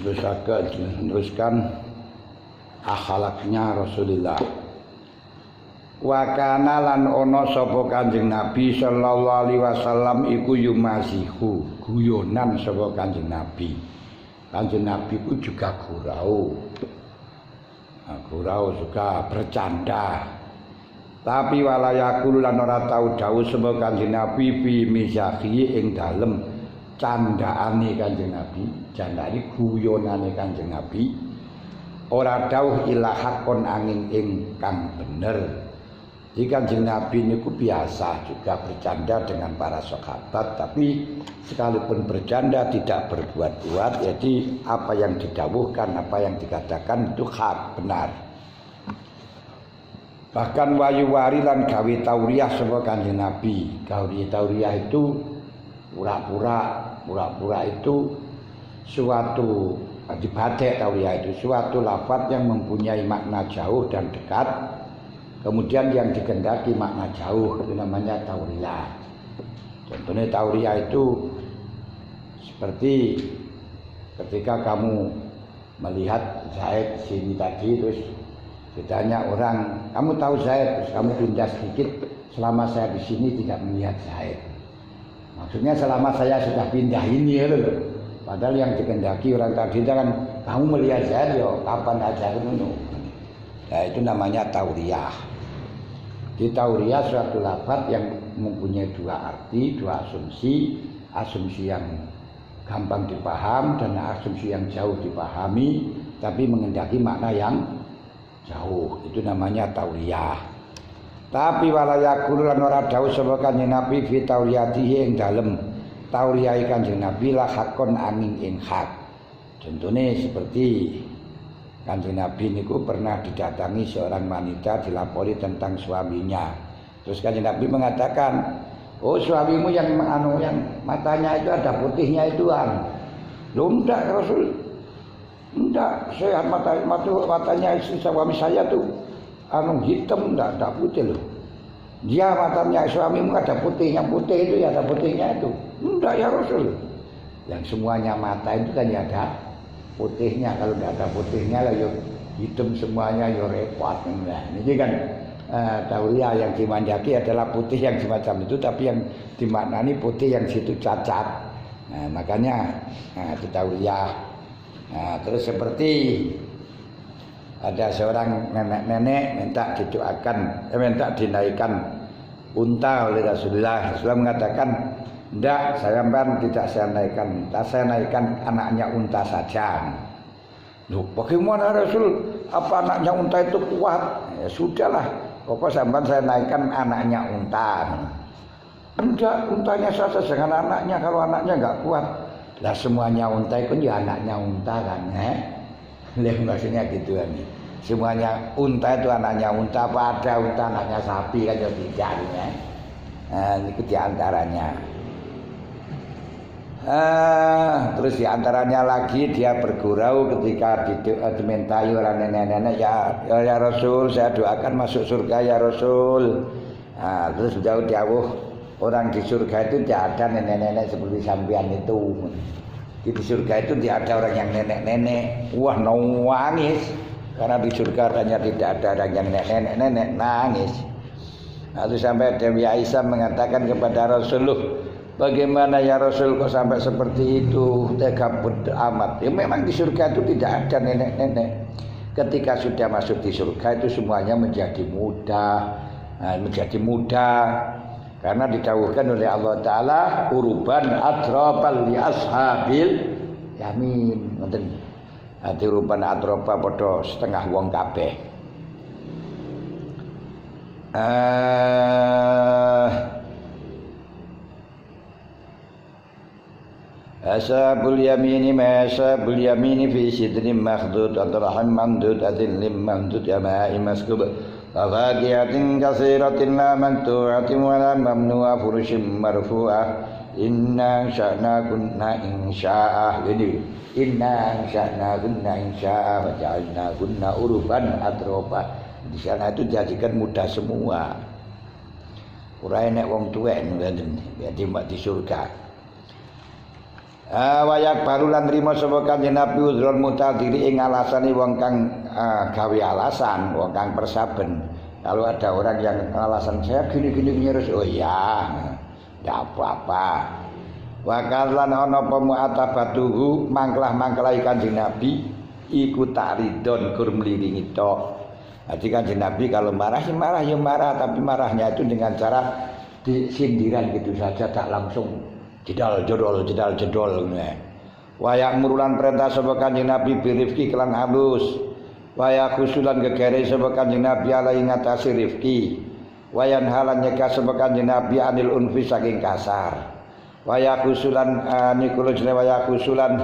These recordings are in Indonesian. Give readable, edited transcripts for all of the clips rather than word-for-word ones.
meneruskan akhlaknya Rasulullah. Wa kana lan ana sapa Kanjeng Nabi sallallahu alaihi wasallam iku yumazihu, guyonan sapa Kanjeng Nabi. Kanjeng Nabi ku juga gurau. Gurau suka bercanda. Tapi walayakul lan ora tau dawuh sapa Kanjeng Nabi bi mizahi ing dalem candaane Kanjeng Nabi, candane guyonane Kanjeng Nabi. Ora dawuh ilahakon angin ingkang bener. Di Kanjeng Nabi niku biasa juga bercanda dengan para sahabat, tapi sekalipun bercanda tidak berbuat-buat, jadi apa yang didawuhkan, apa yang dikatakan itu hak, benar. Bahkan wayu wari lan gawe tauriah sapa Kanjeng Nabi. Gawe tauriah itu pura-pura itu suatu dibadek tauriah itu suatu lafaz yang mempunyai makna jauh dan dekat. Kemudian yang dikehendaki makna jauh itu namanya tauriah. Contohnya tauriah itu seperti ketika kamu melihat Zaid sini tadi, terus ditanya orang, kamu tahu Zaid, terus kamu pindah sedikit, selama saya di sini tidak melihat Zaid. Maksudnya selama saya sudah pindah ini, loh. Padahal yang dikehendaki orang tadi kan kamu melihat Zaid, yo kapan aja itu. Nah, itu namanya tauriah. Di tauriah suatu lafaz yang mempunyai dua arti, dua asumsi, asumsi yang gampang dipaham dan asumsi yang jauh dipahami, tapi mengendaki makna yang jauh. Itu namanya tauriah. Tapi walayakul lan ora dawuh sapa Kanjeng Nabi fi tauriyatihi ing dalem tauriyahe Kanjeng Nabi la hakon angin ing hak. Contohnya seperti Kanjeng Nabi niku pernah didatangi seorang wanita dilapori tentang suaminya. Terus Kanjeng Nabi mengatakan, "Oh, suamimu yang matanya itu ada putihnya itu kan." Loh, enggak Rasul. Enggak, sehat matanya suami saya tuh hitam, enggak putih loh. Dia matanya suamimu ada putihnya, putih itu ya ada putihnya itu. Enggak ya Rasul. Yang semuanya mata itu kan ya ada putihnya, kalau tidak ada putihnya lah yuk hitam semuanya yuk repot. Nah, ini kan tauriah yang dimandaki adalah putih yang semacam itu, tapi yang dimaknani putih yang situ cacat. Nah, makanya itu tauriah. Nah, terus seperti ada seorang nenek-nenek minta didoakan, minta dinaikkan unta oleh Rasulullah. Rasulullah mengatakan, "Enggak, tidak saya naikkan unta, saya naikkan anaknya unta saja." Loh, bagaimana Rasul? Apa anaknya unta itu kuat? Ya sudahlah, pokok sampean saya naikkan anaknya unta. Enggak, untanya saja jangan anaknya, kalau anaknya enggak kuat. Lah semuanya unta itu ya anaknya unta kan, Lihat maksudnya gitu kan. Semuanya unta itu anaknya unta, apa ada unta anaknya sapi kan ya tidak. Ini diantaranya. Terus diantaranya lagi dia bergurau ketika dimintai orang nenek-nenek, ya Rasul, saya doakan masuk surga ya Rasul. Terus jauh-jauh orang di surga itu tidak ada nenek-nenek seperti sampean itu. Di surga itu tidak ada orang yang nenek-nenek. Wah, nangis karena di surga hanya tidak ada orang yang nenek-nenek, nangis. Lalu sampai Dewi Aisyah mengatakan kepada Rasulullah, "Bagaimana ya Rasul kok sampai seperti itu, tega amat?" Ya memang di surga itu tidak ada nenek-nenek. Ketika sudah masuk di surga itu semuanya menjadi muda, karena didawuhkan oleh Allah Ta'ala, "Uruban atrabal li ashabil yamin." Ngoten. Ati uruban atraba padha setengah wong kabeh. Ashabul yamini ma ashabul yamini fi sidrin makhdud adrahim mamdud adillim mamdud yama'i maskub fawaqiyatin katsiratin la maqtu'atin wa la mamnu'a furushim marfu'ah inna sya'na kunna insya'ah. Jadi inna sya'na kunna insya'ah wa ja'alna kunna uruban atroba. Di sana itu dijadikan muda semua. Ora enek wong tuwek ngoten di surga. Wayak barulan nrimo sapa Kanjeng Nabi uzrul mutadiri ing alasane wong kang gawe alasan, wong kang persaben. Kalau ada orang yang alasan saya gini-gini nyerus, oh iya, tidak apa-apa. Wakalan ana pemuatabatuhu mangklah-mangklahi Kanjeng Nabi iku takridon gur mliringi tok. Jadi Kanjeng Nabi kalau marah ya marah, tapi marahnya itu dengan cara disindiran gitu saja, tak langsung jedal jedol. Wayak murulan perintah sapa Kanjeng Nabi birifki kelan halus. Wayak kusulan gegere sapa Kanjeng Nabi ala ing ngatasi rifki. Wayan halan nyegah sapa Kanjeng Nabi anil unfi saking kasar. Wayak kusulan niku jenenge wayak kusulan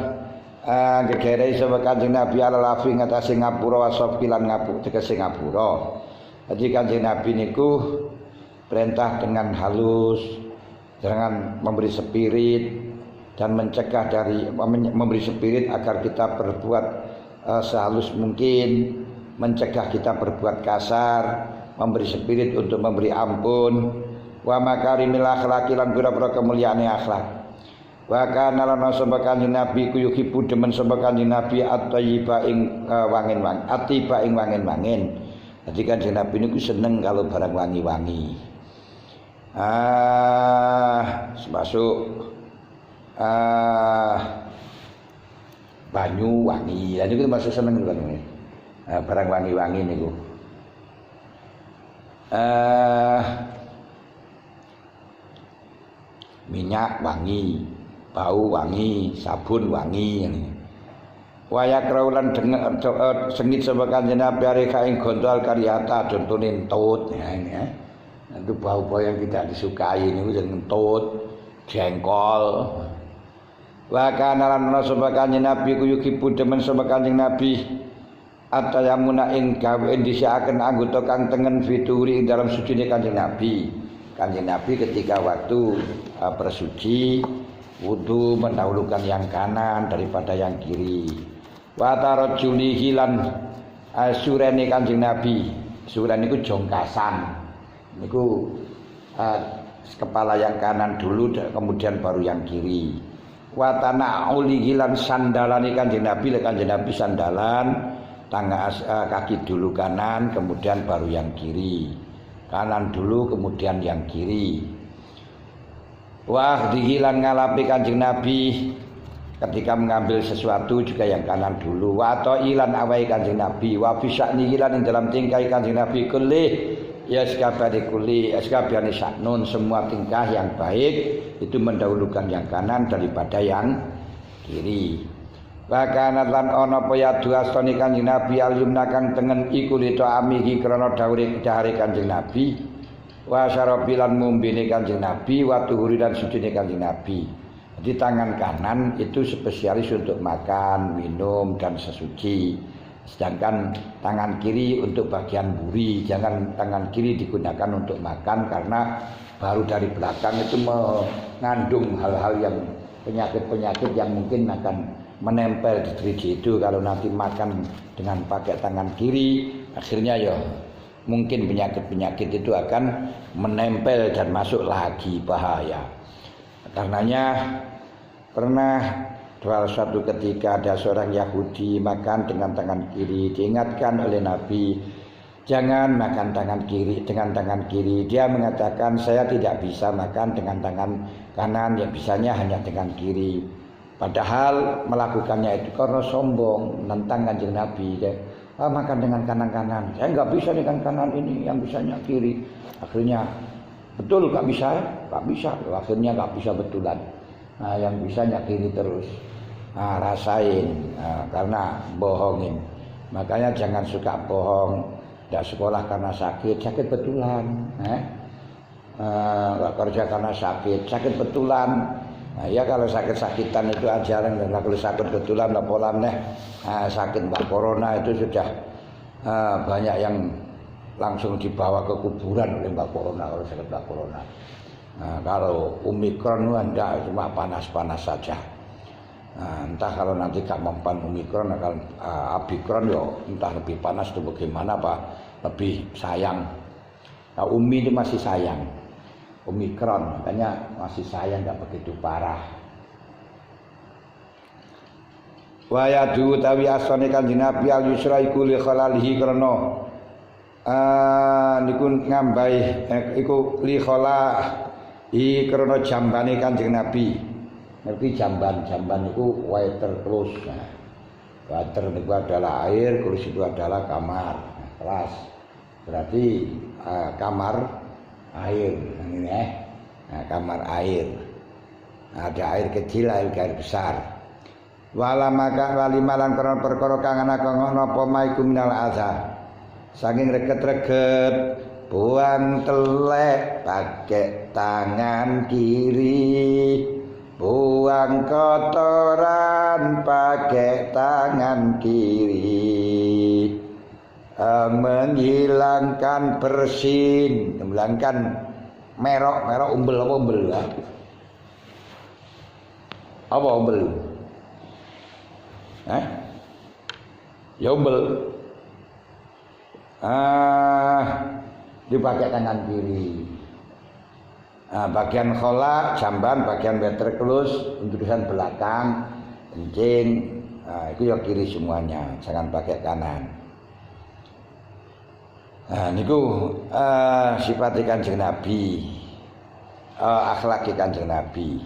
gegere sapa Kanjeng Nabi ala lafi ngatasi ngapura wasofi lan ngapuk tegese ngapura. Jadi Kanjeng Nabi niku perintah dengan halus, jangan memberi spirit dan mencegah dari memberi spirit agar kita berbuat sehalus mungkin, mencegah kita berbuat kasar, memberi spirit untuk memberi ampun, wa makarimil akhlaqi lan pira-pira kemuliaane akhlak. Wa kana lan sapa Kanjeng Nabi ku yuhibbu demen sapa Kanjeng Nabi at-thayyiba ing wangen-wangen, atiba ing wangen-wangen. Jadi Kanjeng Nabi niku seneng kalau barang wangi-wangi. Masuk banyu wangi. Lah niku masuk seneng kan ini. Barang wangi-wangi niku. Minyak wangi, bau wangi, sabun wangi. Waya kraulan sengit sapa Kanjeng Nabi areka ing gondol karyata contone entut ya. Itu bau-bau yang tidak disukai niku jeneng entut, jengkol. Wa kana lan sapa Kanjeng Nabi ku yukipu demen sapa Kanjeng Nabi atayamuna ing gawe disiaken anggota kang tengen fituri ing dalam sucine Kanjeng Nabi. Kanjeng Nabi ketika waktu bersuci wudu mendahulukan yang kanan daripada yang kiri. Wa tarjulihi lan surene Kanjeng Nabi. Suren niku jongkasan. Niku kepala yang kanan dulu kemudian baru yang kiri. Wa tana'ulihi lan sandalane Kanjeng Nabi, Kanjeng Nabi sandalan kaki dulu kanan kemudian baru yang kiri. Kanan dulu kemudian yang kiri. Wah dihilan ngalapi Kanjeng Nabi ketika mengambil sesuatu juga yang kanan dulu. Wa ta'ilan awai Kanjeng Nabi wa fisa'ni hilan dalam tingkai Kanjeng Nabi kulih ya sekabari kuli sekabari saknun semua tingkah yang baik itu mendahulukan yang kanan daripada yang kiri. Bahkan lan ana apa ya duastani Kanjeng Nabi al-yumna kang tengen iku lito amihi krana dahare Kanjeng Nabi wa syarabilan mumbine Kanjeng Nabi wa tuhuri dan sucine Kanjeng Nabi. Jadi tangan kanan itu spesialis untuk makan, minum dan sesuci. Sedangkan tangan kiri untuk bagian buri. Jangan tangan kiri digunakan untuk makan karena baru dari belakang itu mengandung hal-hal yang penyakit-penyakit yang mungkin akan menempel di driji itu. Kalau nanti makan dengan pakai tangan kiri, akhirnya ya mungkin penyakit-penyakit itu akan menempel dan masuk lagi, bahaya. Karenanya pernah suatu ketika ada seorang Yahudi makan dengan tangan kiri, diingatkan oleh Nabi jangan makan tangan kiri dengan tangan kiri. Dia mengatakan saya tidak bisa makan dengan tangan kanan, yang bisanya hanya dengan kiri. Padahal melakukannya itu karena sombong, menentang Kanjeng Nabi. Makan dengan kanan-kanan, saya nggak bisa dengan kanan ini, yang bisanya kiri. Akhirnya betul nggak bisa, akhirnya nggak bisa betulan. Nah, yang bisanya kiri terus. Rasain karena bohongin. Makanya jangan suka bohong. Tidak sekolah karena sakit betulan. Nggak kerja karena sakit betulan. Nah, ya kalau sakit-sakitan itu ajaran, dan kalau sakit betulan laporan sakit Mbak Corona itu sudah banyak yang langsung dibawa ke kuburan oleh Mbak Corona kalau sakit Mbak Corona. Nah, kalau Omikron enggak, cuma panas-panas saja. Nah, entah kalau nanti gak mempan Omikron, akan Abikron ya entah lebih panas atau bagaimana, Pak, lebih sayang. Nah, Umi itu masih sayang, Omikron makanya masih sayang, gak begitu parah. Wa yadu tawi asane Kanjeng Nabi al yusra iku li khalalihi krana niku ngambahi iku li khalahi krana jambane Kanjeng Nabi. Ngerti jamban itu water close. Nah, water itu adalah air, close itu adalah kamar, kelas. Berarti kamar air, ini nah, kamar air. Ada air kecil, air besar. Wala maka walimalan krono perkara kang ana kang napa maiku minal azza. Saking reget-reget buang telek pakai tangan kiri. Buang kotoran pakai tangan kiri. Menghilangkan bersin, menghilangkan merok umbel apa umbel ya? Apa umbel? Ya umbel. Dipakai tangan kiri. Bagian kholak, jamban, bagian waterclose, tulisan belakang, kencing, itu ya kiri semuanya, jangan pakai kanan. Niku sifat Kanjeng Nabi, akhlak Kanjeng Nabi.